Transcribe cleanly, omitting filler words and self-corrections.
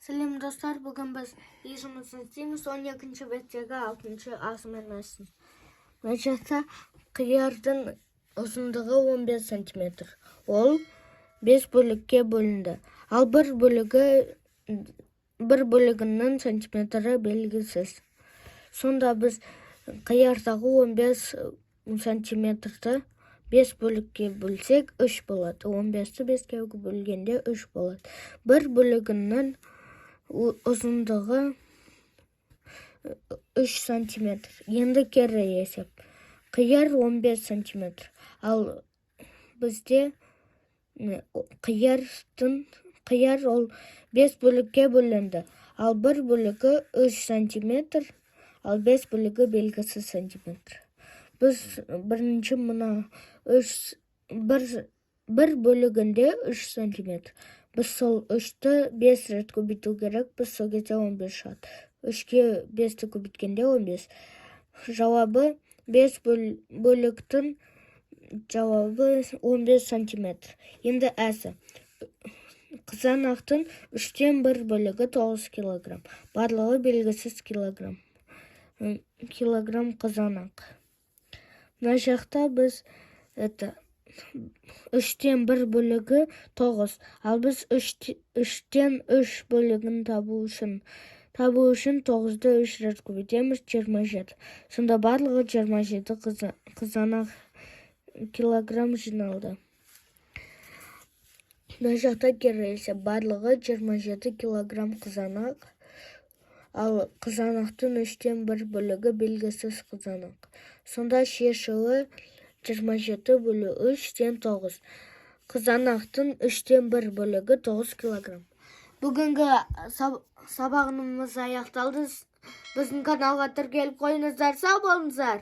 Сәлем достар, бүгін біз үй жұмысын істейміз. 12-ші беттегі 6-ші асымен ашсын. Мына жақта қиярдың ұзындығы 15 см. Ол 5 бөлікке бөлінді. Ал бір бөлігінің сантиметрі белгісіз. Сонда біз қиярдағы 15 сантиметрді 5 бөлікке бөлсек 3 болады. 15-ті 5-ке бөлгенде 3 болады. Бір бөлігінің ұзындығы 3 сантиметр. Енді кері есеп. Қияр 15 сантиметр. Ал бізде қияр ол 5 бөлікке бөлінді. Ал бір бөлігі 3 сантиметр, ал 5 бөлігі белгісіз сантиметр. Біз бірінші мұна бір бөлігінде 3 сантиметр. Біз сол 3-ті 5 рет көбейту керек, біз сол кезде 15 шығады. 3-ке 5-ті көбейткенде 15. Жауабы 5 бөліктің жауабы 15 сантиметр. Енді әсі. Қызанақтың 3-тен 1 бөлігі 9 килограмм. Барлығы белгісіз килограмм. Килограмм қызанақ. Мына жақта біз 3-тен 1 бөлігі 9. Ал біз 3-тен 3 бөлігін табу үшін 9-ды 3 рет көбейтеміз, 27. Сонда барлығы 27 қызанақ килограмм жиналды. Мына жақта кересі барлығы 27 килограмм қызанақ. Ал қызанақтың 3-тен 1 бөлігі белгісіз қызанақ. Сонда шешуі 27 бөлі 3-тен 9. Қызанақтың 3-тен 1 бөлігі 9 килограмм. Бүгінгі сабағымыз аяқталды. Біздің каналға тіркеліп қойыңыздар, сау болыңыздар.